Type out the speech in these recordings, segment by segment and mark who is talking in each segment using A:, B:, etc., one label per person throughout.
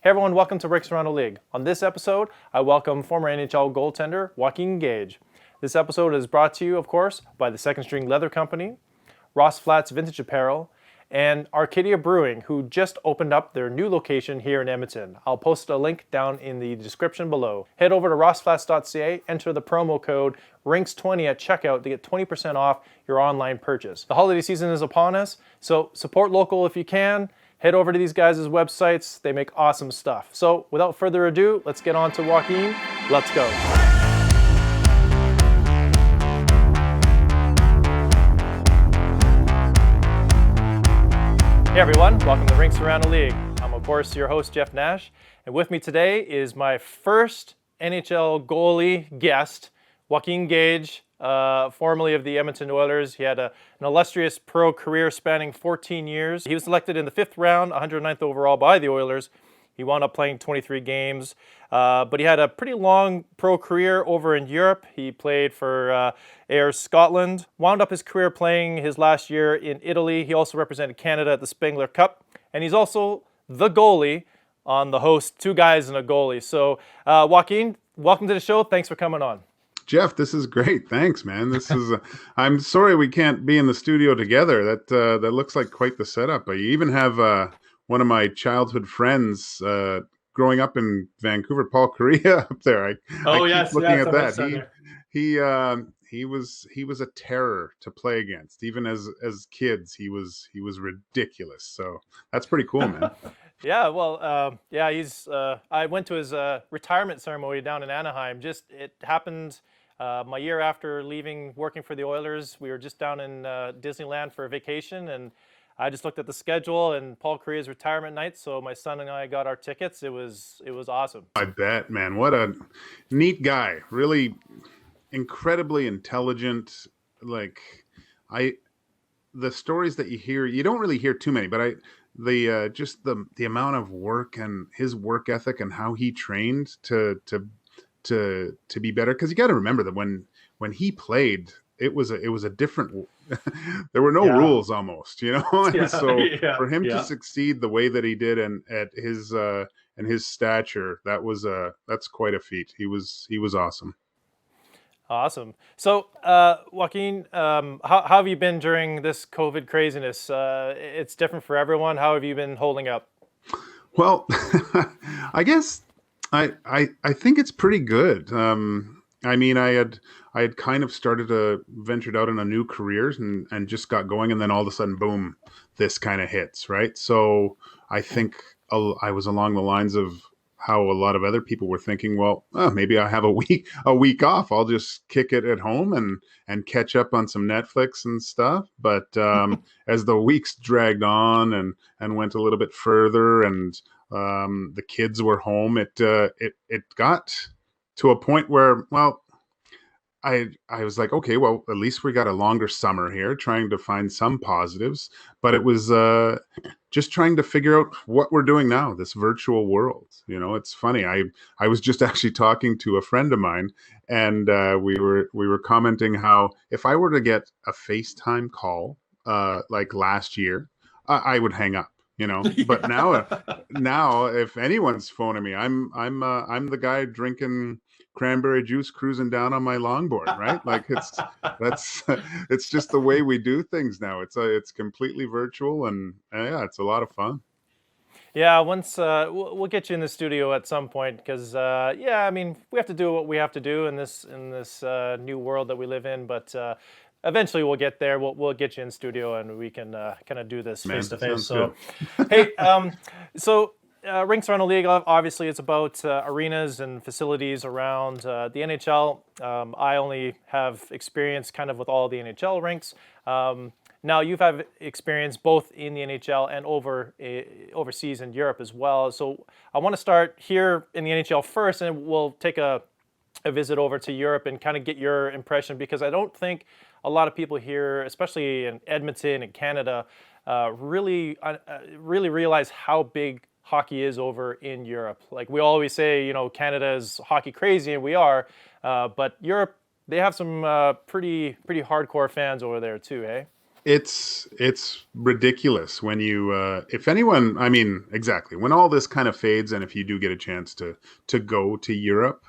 A: Hey everyone, welcome to Rinks Around the League. On this episode, I welcome former NHL goaltender Joaquin Gage. This episode is brought to you, of course, by the Second String Leather Company, Ross Flat's Vintage Apparel, and Arcadia Brewing, who just opened up their new location here in Edmonton. I'll post a link down in the description below. Head over to rossflats.ca, enter the promo code RINKS20 at checkout to get 20% off your online purchase. The holiday season is upon us, so support local if you can. Head over to these guys' websites. They make awesome stuff. So without further ado, let's get on to Joaquin. Let's go. Hey everyone, welcome to Rinks Around the League. I'm of course your host, Jeff Nash, and with me today is my first NHL goalie guest, Joaquin Gage, formerly of the Edmonton Oilers. He had an illustrious pro career spanning 14 years. He was selected in the 5th round, 109th overall by the Oilers. He wound up playing 23 games, but he had a pretty long pro career over in Europe. He played for Ayers Scotland, wound up his career playing his last year in Italy. He also represented Canada at the Spengler Cup, and he's also the goalie on the host Two Guys and a Goalie. So Joaquin, welcome to the show. Thanks for coming on.
B: Jeff, this is great. Thanks, man. This is. I'm sorry we can't be in the studio together. That looks like quite the setup. But you even have one of my childhood friends growing up in Vancouver, Paul Correa, up there. I keep looking at that. He was a terror to play against. Even as kids, he was ridiculous. So that's pretty cool, man.
A: Yeah, well, he's. I went to his retirement ceremony down in Anaheim. It happened my year after leaving working for the Oilers. We were just down in Disneyland for a vacation, and I just looked at the schedule and Paul Correa's retirement night. So my son and I got our tickets. It was awesome.
B: I bet, man. What a neat guy. Really incredibly intelligent. Like the stories that you hear, you don't really hear too many, but just the amount of work and his work ethic and how he trained to be better, because you got to remember that when he played, it was a different there were no rules almost, and so for him to succeed the way that he did and at his stature, that's quite a feat. He was awesome.
A: Awesome. So, Joaquin, how have you been during this COVID craziness? It's different for everyone. How have you been holding up?
B: Well, I guess I think it's pretty good. I mean, I had kind of started to ventured out in a new career and just got going, and then all of a sudden, boom, this kind of hits, right? So I think I was along the lines of how a lot of other people were thinking, well, maybe I have a week off. I'll just kick it at home and catch up on some Netflix and stuff. But as the weeks dragged on and went a little bit further, and the kids were home, it got to a point where, well, I was like, okay, well, at least we got a longer summer here, trying to find some positives. But it was just trying to figure out what we're doing now, this virtual world. It's funny. I was just actually talking to a friend of mine, and we were commenting how if I were to get a FaceTime call like last year, I would hang up. But now if anyone's phoning me, I'm the guy drinking cranberry juice, cruising down on my longboard, right? Like it's just the way we do things now. It's completely virtual, and it's a lot of fun.
A: Yeah, once we'll get you in the studio at some point, because I mean, we have to do what we have to do in this new world that we live in, but eventually we'll get there. We'll get you in studio, and we can kind of do this face to face. So, hey, Rinks Around the League, obviously it's about arenas and facilities around the NHL. I only have experience kind of with all the NHL rinks. Now you've had experience both in the NHL and overseas in Europe as well. So I want to start here in the NHL first, and we'll take a visit over to Europe and kind of get your impression, because I don't think a lot of people here, especially in Edmonton and Canada, really realize how big hockey is over in Europe. Like we always say, Canada is hockey crazy, and we are, but Europe, they have some pretty hardcore fans over there too, eh?
B: It's ridiculous when you if anyone, I mean, exactly, when all this kind of fades, and if you do get a chance to go to Europe,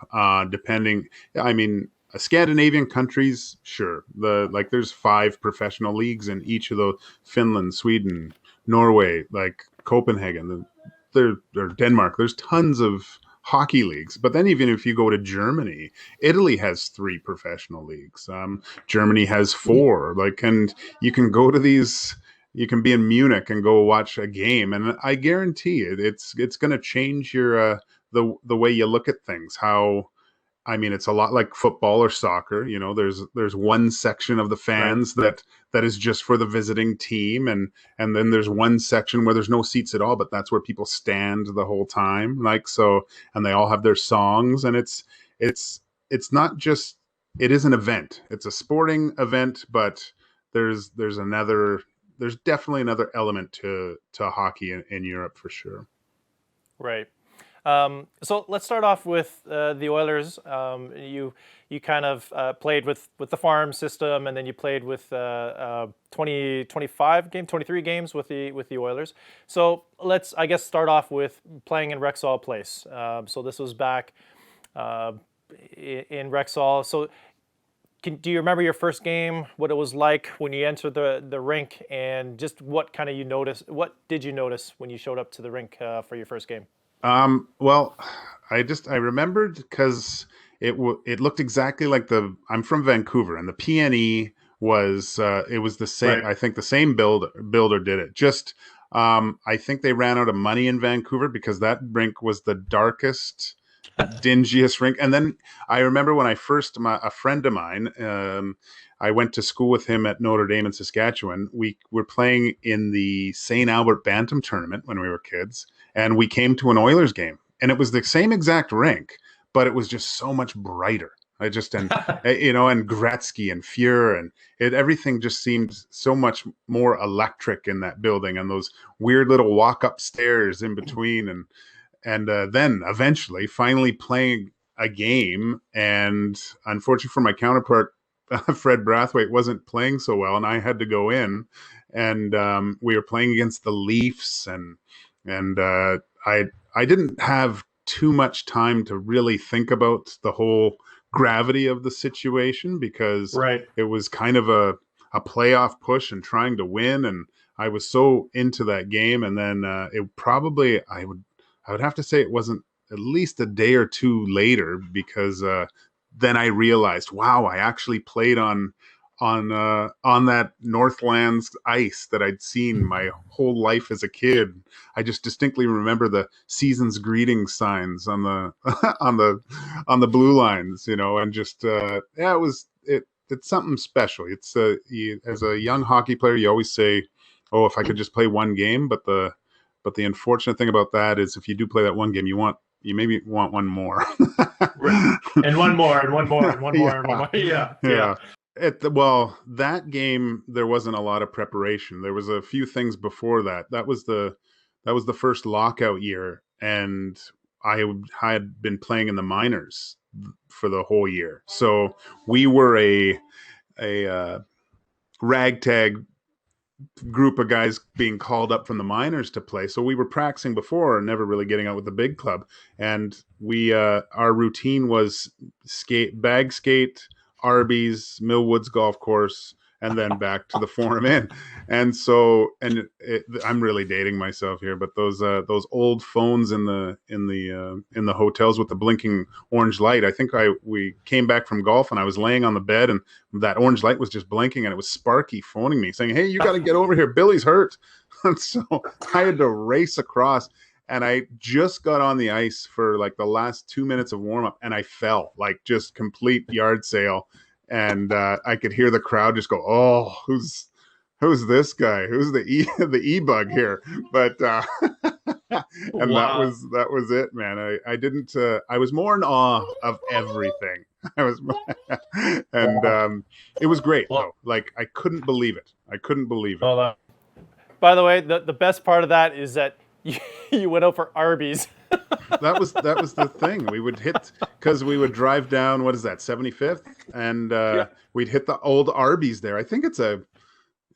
B: depending, I mean, Scandinavian countries, sure, like there's 5 professional leagues in each of those: Finland, Sweden, Norway, like Copenhagen, or Denmark. There's tons of hockey leagues. But then even if you go to Germany, Italy has 3 professional leagues. Germany has 4. Like, and you can go to these. You can be in Munich and go watch a game, and I guarantee it's going to change your the way you look at things. How, I mean, it's a lot like football or soccer. You know, there's one section of the
A: Right.
B: fans that is just for the visiting team, and then there's one section where there's no seats at all, but that's where people stand the whole time. Like, so, and they all have their songs, and it's not just, it is an event. It's a sporting event, but there's another, there's definitely another element to hockey in Europe for sure.
A: Right. So let's start off with the Oilers. You kind of played with the farm system, and then you played with 20, 25 game, 23 games with the Oilers. So let's, I guess, start off with playing in Rexall Place. So this was back uh, in Rexall. So do you remember your first game? What it was like when you entered the rink, and just what kind of you noticed? What did you notice when you showed up to the rink for your first game?
B: Well, I remembered because it looked exactly like I'm from Vancouver, and the PNE was it was the same.
A: Right.
B: I think the same builder did it. Just I think they ran out of money in Vancouver because that rink was the darkest, dingiest rink. And then I remember when a friend of mine, I went to school with him at Notre Dame in Saskatchewan. We were playing in the St. Albert Bantam tournament when we were kids, and we came to an Oilers game, and it was the same exact rink, but it was just so much brighter. I just, and you know, and Gretzky and Fuhr, and everything just seemed so much more electric in that building, and those weird little walk up stairs in between, and then eventually finally playing a game. And unfortunately for my counterpart, Fred Brathwaite wasn't playing so well, and I had to go in. And we were playing against the Leafs, and I didn't have too much time to really think about the whole gravity of the situation, because
A: Right.
B: it was kind of a playoff push and trying to win, and I was so into that game. And then it probably, I would have to say it wasn't at least a day or two later, because then I realized, wow, I actually played on that Northlands ice that I'd seen my whole life as a kid. I just distinctly remember the season's greeting signs on the on the blue lines, you know, and just yeah, it's something special. It's as a young hockey player, you always say, "Oh, if I could just play one game," but the unfortunate thing about that is if you do play that one game, you maybe want one more.
A: Right. And one more, and one more, and one more, and one
B: Yeah,
A: more. Yeah, yeah.
B: yeah. That game, there wasn't a lot of preparation. There was a few things before that. That was the first lockout year, and had been playing in the minors for the whole year. So we were a ragtag group of guys being called up from the minors to play. So we were practicing before and never really getting out with the big club. And we our routine was bag skate, Arby's, Millwoods golf course, and then back to the Forum Inn. And so, I'm really dating myself here, but those old phones in the hotels with the blinking orange light. I think we came back from golf, and I was laying on the bed, and that orange light was just blinking, and it was Sparky phoning me saying, "Hey, you got to get over here. Billy's hurt." And so I had to race across, and I just got on the ice for like the last 2 minutes of warm up, and I fell, like, just complete yard sale. And I could hear the crowd just go, "Oh, who's this guy? Who's the e bug here?" But and
A: Wow.
B: that was it, man. I didn't. I was more in awe of everything. I was, and it was great
A: Well,
B: though. Like, I couldn't believe it. I couldn't believe it.
A: hold on. By the way, the best part of that is that you went out for Arby's.
B: That was the thing. We would hit, because we would drive down, what is that, 75th, and
A: Yeah.
B: we'd hit the old Arby's there. I think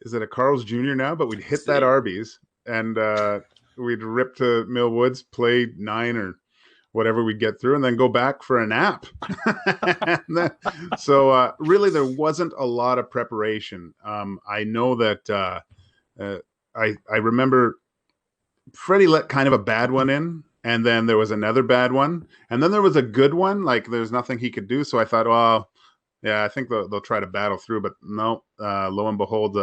B: is it a Carl's Jr. now? But we'd hit that
C: See.
B: Arby's and we'd rip to Mill Woods, play 9 or whatever we'd get through, and then go back for a nap. So really, there wasn't a lot of preparation. I know that I remember Freddie let kind of a bad one in, and then there was another bad one, and then there was a good one. Like there's nothing he could do. So I thought, well, yeah, I think they'll try to battle through. But no, lo and behold,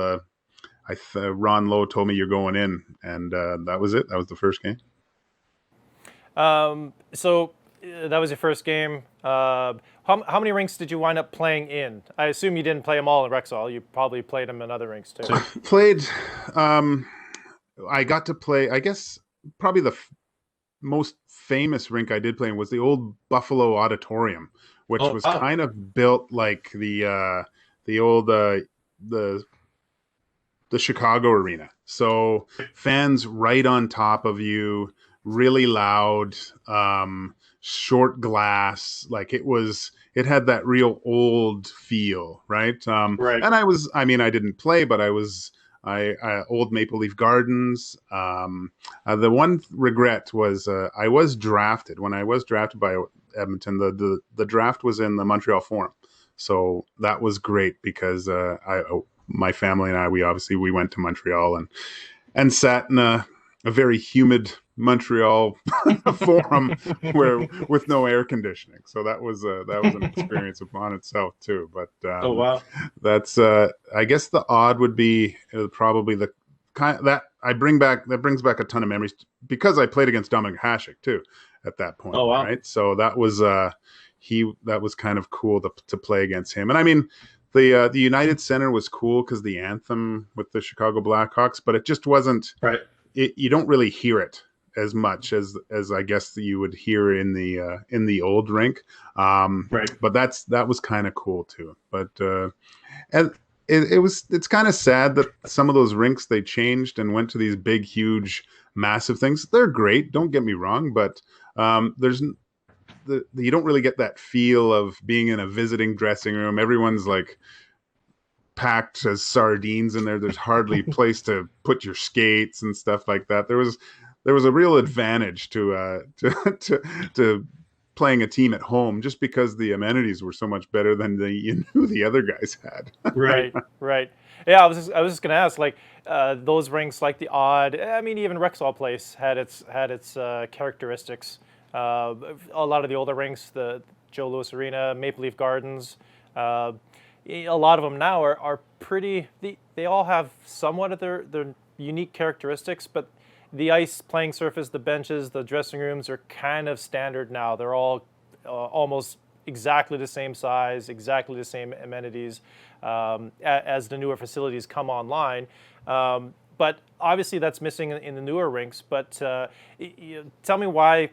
B: Ron Lowe told me you're going in, and that was it. That was the first game.
A: So that was your first game. How many rinks did you wind up playing in? I assume you didn't play them all in Rexall. You probably played them in other rinks too.
B: Played. I got to play. I guess probably the most famous rink I did play in was the old Buffalo Auditorium, which was kind of built like the old the Chicago arena. So fans right on top of you, really loud, short glass. Like it had that real old feel, right?
C: Right.
B: And I didn't play, but I old Maple Leaf Gardens. The one regret was I was drafted. When I was drafted by Edmonton, the draft was in the Montreal Forum. So that was great because my family and I, we went to Montreal and sat in a very humid Montreal forum with no air conditioning. So that was an experience upon itself too. But
C: oh wow,
B: that's I guess the odd would be probably the kind that brings back a ton of memories because I played against Dominic Hasek too at that point.
C: Oh wow,
B: right? So that was kind of cool to play against him. And I mean, the United Center was cool because the anthem with the Chicago Blackhawks, but it just wasn't
C: right.
B: You don't really hear it as much as I guess you would hear in the old rink.
C: Right.
B: But that was kind of cool too. But and it's kind of sad that some of those rinks they changed and went to these big, huge, massive things. They're great, don't get me wrong, but you don't really get that feel of being in a visiting dressing room. Everyone's like packed as sardines in there. There's hardly a place to put your skates and stuff like that. There was a real advantage to playing a team at home just because the amenities were so much better than the other guys had.
A: Right. Yeah, I was just gonna ask, like those rinks, like the odd. I mean, even Rexall Place had its characteristics. A lot of the older rinks, the Joe Louis Arena, Maple Leaf Gardens. A lot of them now are pretty. They all have somewhat of their unique characteristics, but the ice playing surface, the benches, the dressing rooms are kind of standard now. They're all almost exactly the same size, exactly the same amenities as the newer facilities come online. But obviously that's missing in the newer rinks. But tell me why.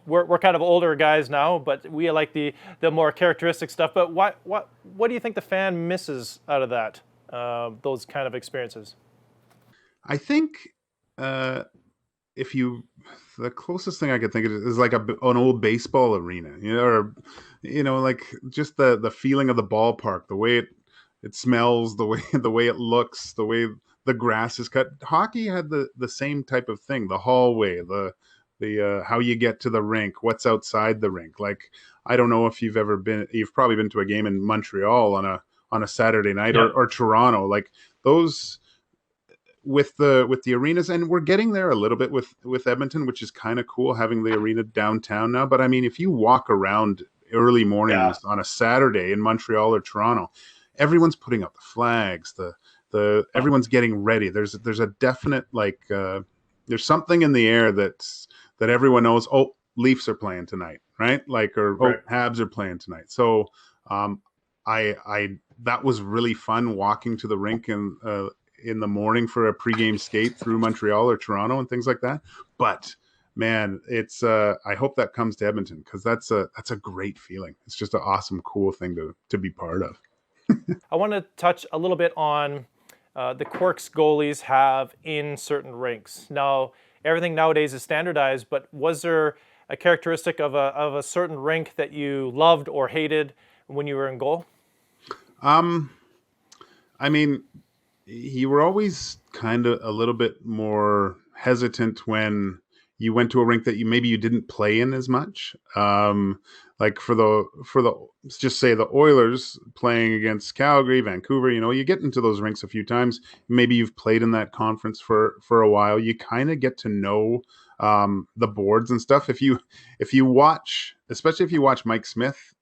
A: We're kind of older guys now, but we like the more characteristic stuff. But what do you think the fan misses out of that, those kind of experiences?
B: I think the closest thing I could think of is like an old baseball arena, or like just the feeling of the ballpark, the way it smells, the way it looks, the way the grass is cut. Hockey had the same type of thing, the hallway, the how you get to the rink, what's outside the rink. Like, I don't know if you've probably been to a game in Montreal on a Saturday night,
C: yeah.
B: or Toronto, like those with the arenas. And we're getting there a little bit with Edmonton, which is kind of cool having the arena downtown now. But I mean, if you walk around early mornings on a Saturday in Montreal or Toronto, everyone's putting up the flags, everyone's getting ready. There's a definite there's something in the air that everyone knows, oh, Leafs are playing tonight, right? Like, or
C: right.
B: Habs are playing tonight. So that was really fun walking to the rink in the morning for a pregame skate through Montreal or Toronto and things like that. But man, it's I hope that comes to Edmonton because that's a great feeling. It's just an awesome, cool thing to be part of.
A: I want to touch a little bit on the quirks goalies have in certain rinks. Now, everything nowadays is standardized, but was there a characteristic of a certain rink that you loved or hated when you were in goal?
B: I mean, you were always kind of a little bit more hesitant when you went to a rink that you didn't play in as much. Like for the just say the Oilers playing against Calgary, Vancouver, you get into those rinks a few times. Maybe you've played in that conference for a while. You kind of get to know the boards and stuff. If you watch, especially if you watch Mike Smith,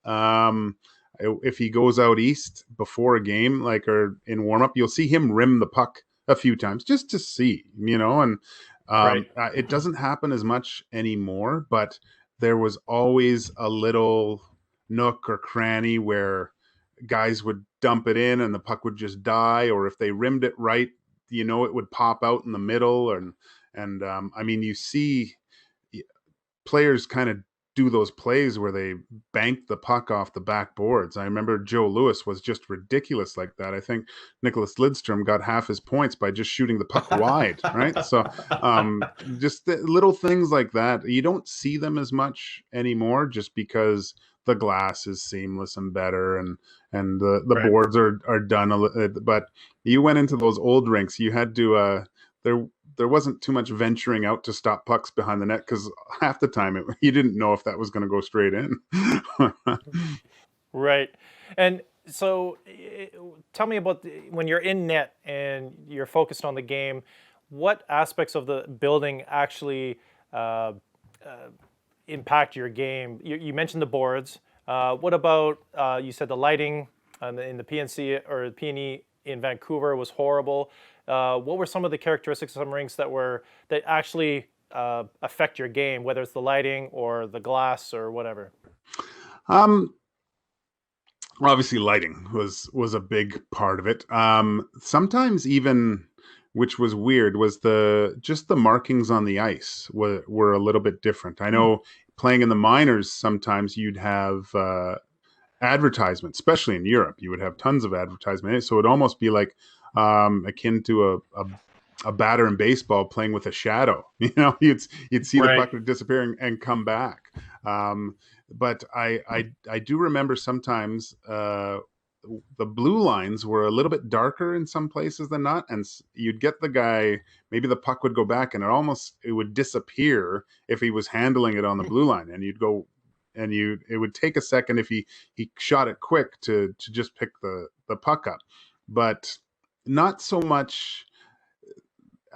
B: if he goes out east before a game, like or in warm up, you'll see him rim the puck a few times just to see, and
A: Right.
B: it doesn't happen as much anymore. But there was always a little nook or cranny where guys would dump it in and the puck would just die, or if they rimmed it right, it would pop out in the middle, and I mean, you see players kind of do those plays where they bank the puck off the backboards. I remember Joe Louis was just ridiculous like that. I think Nicholas Lidstrom got half his points by just shooting the puck wide, right? So just the little things like that. You don't see them as much anymore just because the glass is seamless and better, and the
A: Right.
B: boards are done. But you went into those old rinks, you had to there wasn't too much venturing out to stop pucks behind the net because half the time you didn't know if that was going to go straight in.
A: Right. And so tell me about when you're in net and you're focused on the game, what aspects of the building actually uh, uh, impact your game? You mentioned the boards. What about, you said the lighting in the PNC or the PNE in Vancouver was horrible. What were some of the characteristics of some rinks that actually affect your game, whether it's the lighting or the glass or whatever?
B: um, Obviously, lighting was a big part of it. Sometimes even, which was weird, was the markings on the ice were a little bit different. I know playing in the minors, sometimes you'd have advertisements, especially in Europe. You would have tons of advertisement, so it'd almost be like akin to a batter in baseball playing with a shadow. You'd see the
A: Right.
B: puck disappearing and come back. But I do remember sometimes the blue lines were a little bit darker in some places than not, and you'd get the guy. Maybe the puck would go back, and it would disappear if he was handling it on the blue line, and you'd go. And it would take a second if he shot it quick to just pick the puck up, but not so much.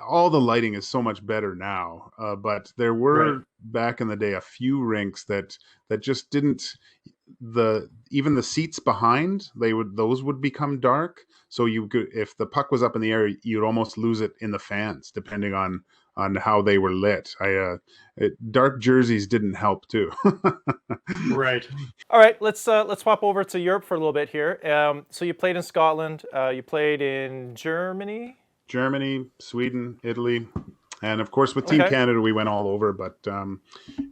B: All the lighting is so much better now, but there
A: Right.
B: were back in the day a few rinks that just didn't. The even the seats behind, those would become dark, so you could, if the puck was up in the air, you'd almost lose it in the fans depending on how they were lit. Dark jerseys didn't help too.
A: Right. All right, let's swap over to Europe for a little bit here. So you played in Scotland, you played in Germany.
B: Germany, Sweden, Italy, and of course with Team
A: Okay.
B: Canada we went all over. But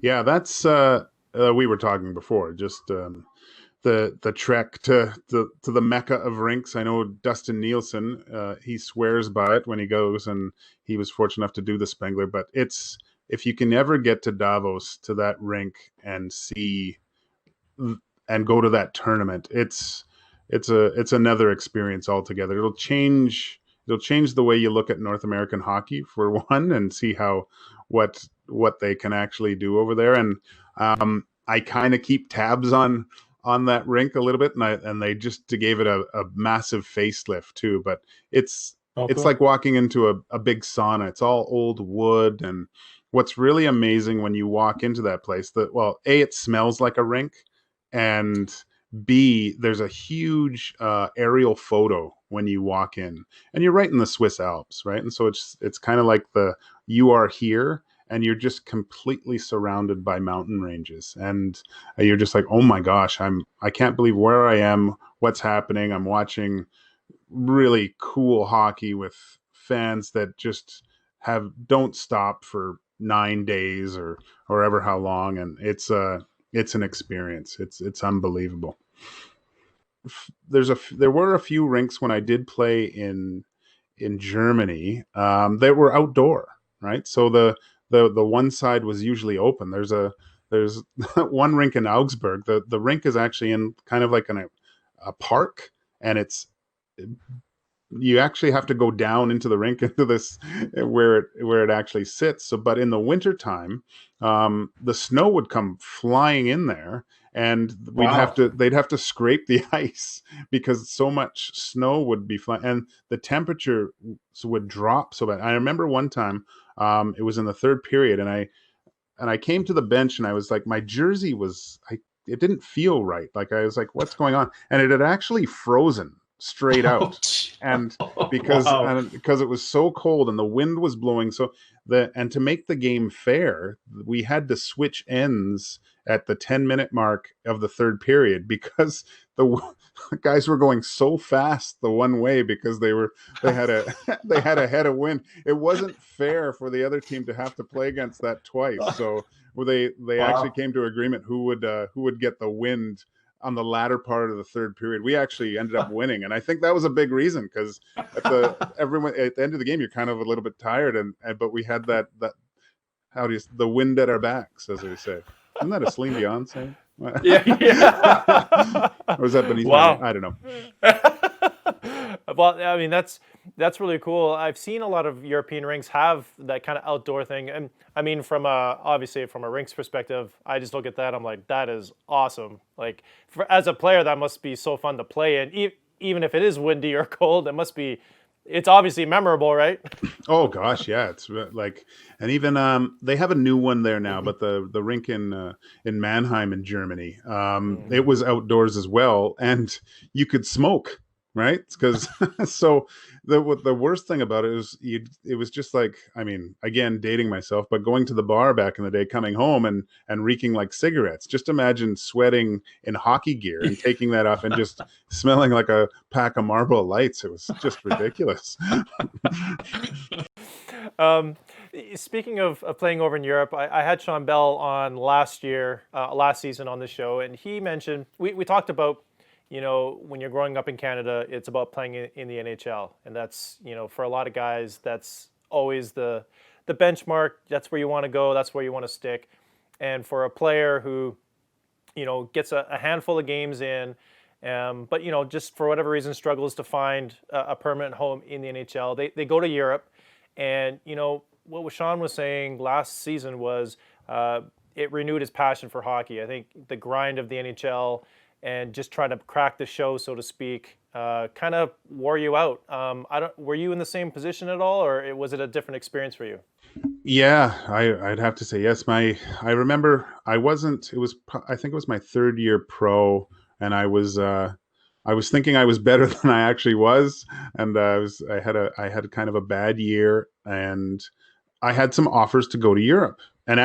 B: yeah, that's we were talking before. Just the trek to the mecca of rinks. I know Dustin Nielsen. He swears by it when he goes, and he was fortunate enough to do the Spengler. But it's if you can ever get to Davos to that rink and see and go to that tournament, it's another experience altogether. It'll change the way you look at North American hockey for one, and see how what they can actually do over there. And I kind of keep tabs on that rink a little bit, and they just gave it a massive facelift too. But it's
A: Oh,
B: it's
A: cool.
B: like walking into a big sauna. It's all old wood, and what's really amazing when you walk into that place, that well, a, it smells like a rink, and B, there's a huge aerial photo when you walk in, and you're right in the Swiss Alps, right? And so it's kind of like you are here, and you're just completely surrounded by mountain ranges, and you're just like, oh my gosh, I can't believe where I am, what's happening. I'm watching really cool hockey with fans that just don't stop for 9 days or ever how long, and it's an experience. It's unbelievable. There were a few rinks when I did play in Germany that were outdoor, right? So the one side was usually open. There's one rink in Augsburg. The rink is actually in kind of like a park, and it's you actually have to go down into the rink into this where it actually sits. So, but in the wintertime, the snow would come flying in there, and
C: Wow.
B: they'd have to scrape the ice because so much snow would be flying, and the temperature would drop so bad. I remember one time, it was in the third period, and I came to the bench and I was like, my jersey was, it didn't feel right. Like I was like, what's going on? And it had actually frozen straight
C: Oh,
B: out. And
C: wow.
B: because it was so cold and the wind was blowing, so and to make the game fair, we had to switch ends at the 10-minute mark of the third period because the guys were going so fast the one way because they had a they had a head of wind. It wasn't fair for the other team to have to play against that twice. So they actually
C: Wow.
B: came to agreement who would get the wind on the latter part of the third period. We actually ended up winning, and I think that was a big reason because everyone at the end of the game, you're kind of a little bit tired, and but we had that how do you the wind at our backs, as they say. Isn't that a Celine Dion saying?
A: Yeah, yeah.
B: Or was that beneath my name?
A: Wow.
B: I don't know.
A: Well, I mean that's really cool. I've seen a lot of European rinks have that kind of outdoor thing, and I mean from a obviously from a rinks perspective, I just look at that. I'm like, that is awesome. Like as a player, that must be so fun to play in, even if it is windy or cold. It must be. It's obviously memorable, right?
B: Oh gosh, yeah, it's like, and even they have a new one there now, but the rink in Mannheim in Germany, it was outdoors as well, and you could smoke, right? Because so the worst thing about it is it was just like, I mean, again, dating myself, but going to the bar back in the day, coming home and reeking like cigarettes. Just imagine sweating in hockey gear and taking that off and just smelling like a pack of Marlboro Lights. It was just ridiculous.
A: Um, Speaking of playing over in Europe, I had Sean Bell on last season on the show, and he mentioned we talked about, when you're growing up in Canada, it's about playing in the NHL, and that's for a lot of guys, that's always the benchmark. That's where you want to go. That's where you want to stick. And for a player who gets a handful of games in, but just for whatever reason struggles to find a permanent home in the NHL, they go to Europe. And what Sean was saying last season was it renewed his passion for hockey. I think the grind of the NHL and just trying to crack the show, so to speak, kind of wore you out. Were you in the same position at all, or was it a different experience for you?
B: Yeah, I'd have to say yes. I remember I wasn't. It was I think it was my third year pro, and I was thinking I was better than I actually was, and I had kind of a bad year, and I had some offers to go to Europe, and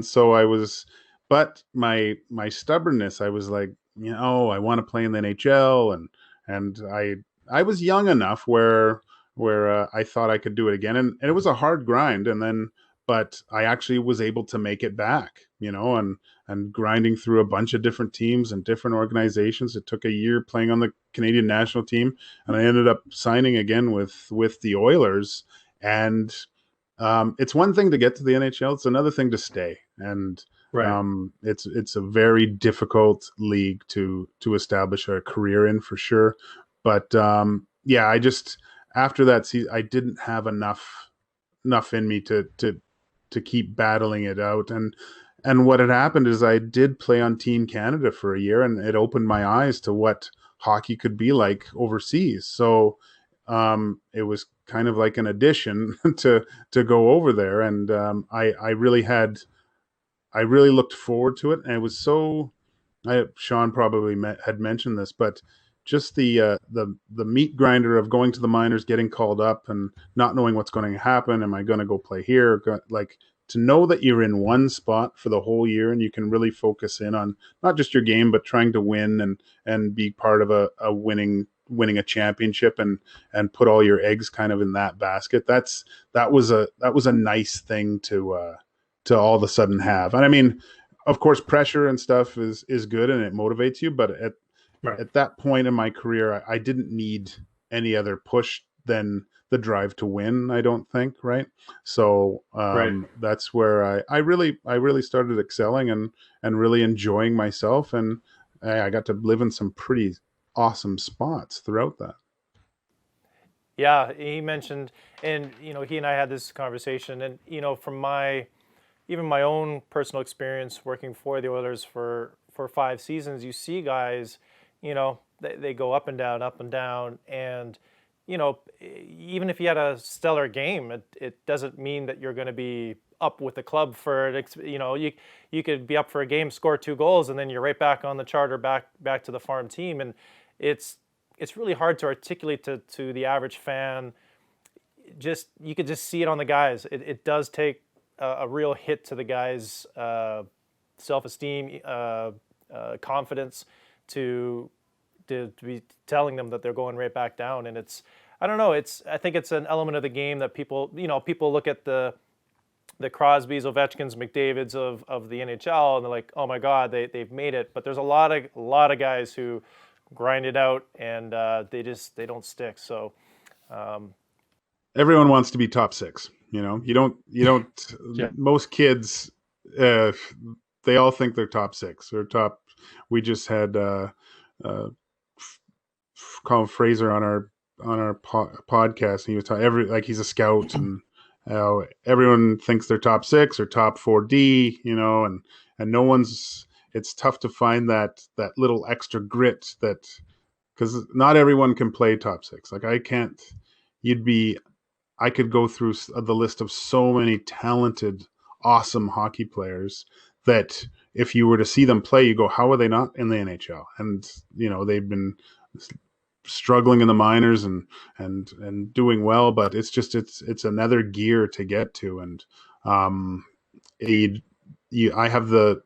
B: so I was, but my stubbornness, I was like, I want to play in the NHL, and I was young enough where I thought I could do it again, and it was a hard grind, and then but I actually was able to make it back, and grinding through a bunch of different teams and different organizations. It took a year playing on the Canadian national team, and I ended up signing again with the Oilers. And it's one thing to get to the NHL; it's another thing to stay. And
C: Right.
B: it's a very difficult league to establish a career in for sure. But yeah, I just after that season, I didn't have enough in me to keep battling it out. And what had happened is I did play on Team Canada for a year, and it opened my eyes to what hockey could be like overseas. So it was kind of like an addition to go over there, and I really looked forward to it, and it was so. Sean probably had mentioned this, but just the meat grinder of going to the minors, getting called up, and not knowing what's going to happen. Am I going to go play here? Like to know that you're in one spot for the whole year, and you can really focus in on not just your game, but trying to win and be part of a winning a championship and put all your eggs kind of in that basket. That was a nice thing to all of a sudden have. And I mean, of course, pressure and stuff is good and it motivates you. But
C: Right.
B: at that point in my career, I didn't need any other push than the drive to win. I don't think, right? So
C: Right.
B: that's where I really started excelling and really enjoying myself, and I got to live in some pretty awesome spots throughout that.
A: Yeah, he mentioned, and he and I had this conversation, and from even my own personal experience working for the Oilers for 5 seasons, you see guys, they go up and down, and even if you had a stellar game, it doesn't mean that you're going to be up with the club for you could be up for a game, score 2 goals, and then you're right back on the charter, back to the farm team, and it's really hard to articulate to the average fan. Just you could just see it on the guys. It does take a real hit to the guys' self-esteem, confidence to be telling them that they're going right back down. And I don't know. I think it's an element of the game that people look at the Crosbys, Ovechkins, McDavids of the NHL, and they're like, oh my God, they've made it. But there's a lot of guys who grind it out, and they don't stick. So
B: everyone wants to be top six. You don't.
A: Yeah.
B: Most kids, they all think they're top six or top. We just had Colin Fraser on our podcast, and he was talking he's a scout, and everyone thinks they're top six or top 4D, and no one's. It's tough to find that little extra grit because not everyone can play top six. Like I can't. I could go through the list of so many talented, awesome hockey players that if you were to see them play, you go, how are they not in the NHL? And they've been struggling in the minors and doing well, but it's another gear to get to. And I have the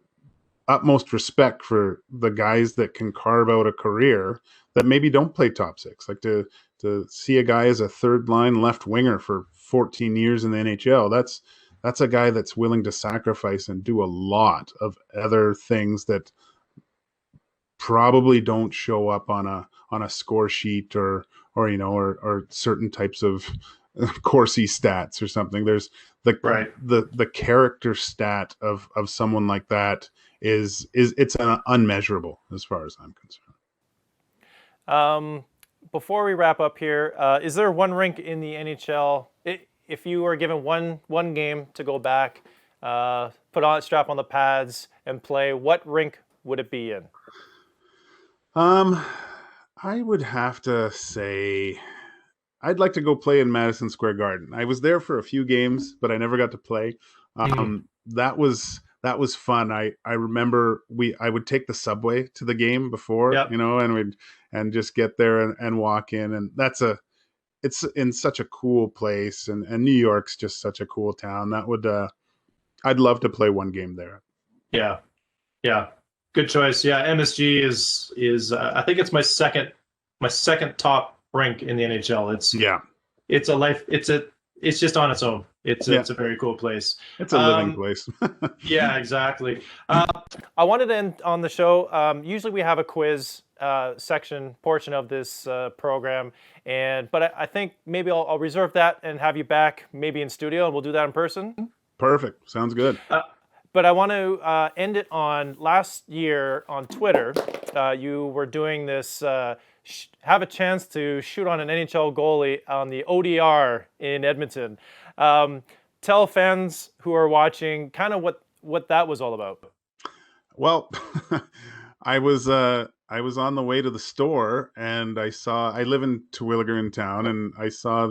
B: utmost respect for the guys that can carve out a career that maybe don't play top six. Like to see a guy as a third line left winger for 14 years in the NHL, that's a guy that's willing to sacrifice and do a lot of other things that probably don't show up on a score sheet or certain types of Corsi stats or something. There's the character stat of someone like that is it's unmeasurable as far as I'm concerned.
A: Before we wrap up here, is there one rink in the NHL? If you were given one game to go back, strap on the pads and play, what rink would it be in?
B: I would have to say I'd like to go play in Madison Square Garden. I was there for a few games, but I never got to play. That was fun. I remember I would take the subway to the game before,
A: Yep.
B: and just get there and walk in, and it's in such a cool place, and New York's just such a cool town. That would I'd love to play one game there.
C: Yeah, good choice. Yeah, MSG is I think it's my second top rink in the NHL. It's just on its own. It's a very cool place.
B: It's a living place.
C: Yeah, exactly.
A: I wanted to end on the show. Usually we have a quiz portion of this program, but I think maybe I'll reserve that and have you back maybe in studio, and we'll do that in person.
B: Perfect. Sounds good.
A: But I want to end it on last year on Twitter. You were doing this, have a chance to shoot on an NHL goalie on the ODR in Edmonton. Tell fans who are watching kind of what that was all about.
B: Well, I was on the way to the store, and I live in Terwilliger in town, and I saw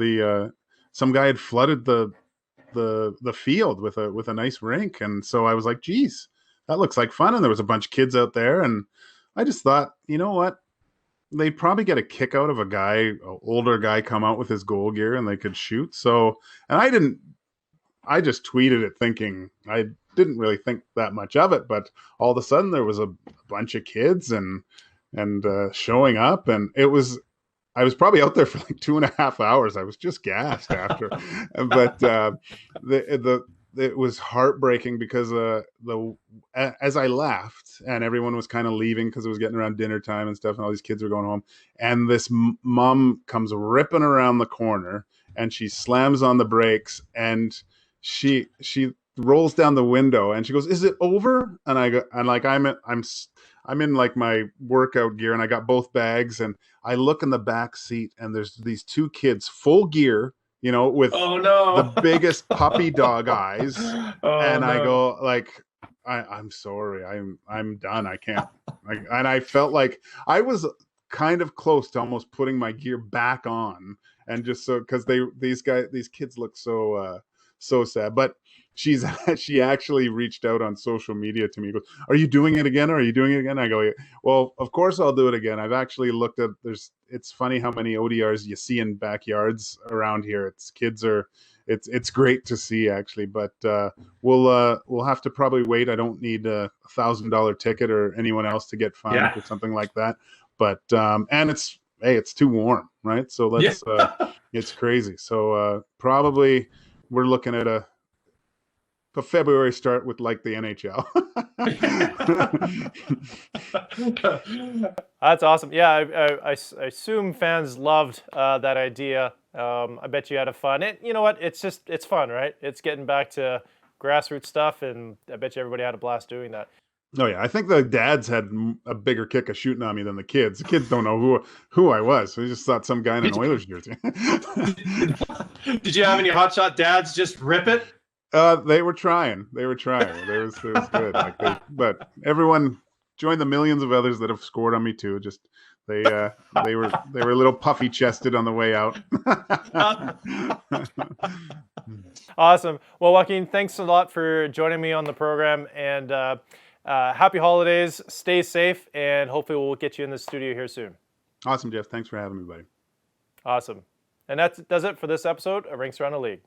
B: some guy had flooded the field with a nice rink, and so I was like, geez, that looks like fun. And there was a bunch of kids out there, and I just thought, you know what, they'd probably get a kick out of an older guy come out with his goal gear and they could shoot. So, and I just tweeted it thinking, I didn't really think that much of it, but all of a sudden there was a bunch of kids and showing up, and I was probably out there for like 2.5 hours. I was just gassed after, but it was heartbreaking because as I left and everyone was kind of leaving because it was getting around dinner time and stuff, and all these kids were going home, and this mom comes ripping around the corner and she slams on the brakes, and she rolls down the window and she goes, "Is it over?" And I go, and like I'm in like my workout gear and I got both bags and I look in the back seat and there's these two kids full gear, with
C: Oh
B: the
C: no.
B: biggest puppy dog eyes,
C: Oh
B: and I
C: no.
B: go like, I'm sorry, I'm done. I can't. And I felt like I was kind of close to almost putting my gear back on, and just so because these kids look so sad. But she actually reached out on social media to me. Goes, "Are you doing it again? Are you doing it again?" I go, "Well, of course I'll do it again." I've actually looked at it's funny how many ODRs you see in backyards around here. It's great to see actually, but we'll have to probably wait. I don't need $1,000 ticket or anyone else to get fined
C: Yeah.
B: for something like that. But and it's too warm, right? So
C: Yeah.
B: it's crazy. So probably we're looking at a February start with like the NHL.
A: That's awesome. Yeah, I assume fans loved that idea. I bet you had a fun. You know what? It's fun, right? It's getting back to grassroots stuff, and I bet you everybody had a blast doing that.
B: Oh yeah, I think the dads had a bigger kick of shooting on me than the kids. The kids don't know who I was. So they just thought some guy in an Oilers jersey.
C: Did you have any hotshot dads just rip it?
B: They were trying. It was good. But everyone joined the millions of others that have scored on me too. Just they were a little puffy chested on the way out.
A: Awesome. Well, Joaquin, thanks a lot for joining me on the program, and happy holidays. Stay safe, and hopefully we'll get you in the studio here soon.
B: Awesome, Jeff. Thanks for having me, buddy.
A: Awesome. And that does it for this episode of Rinks Around the League.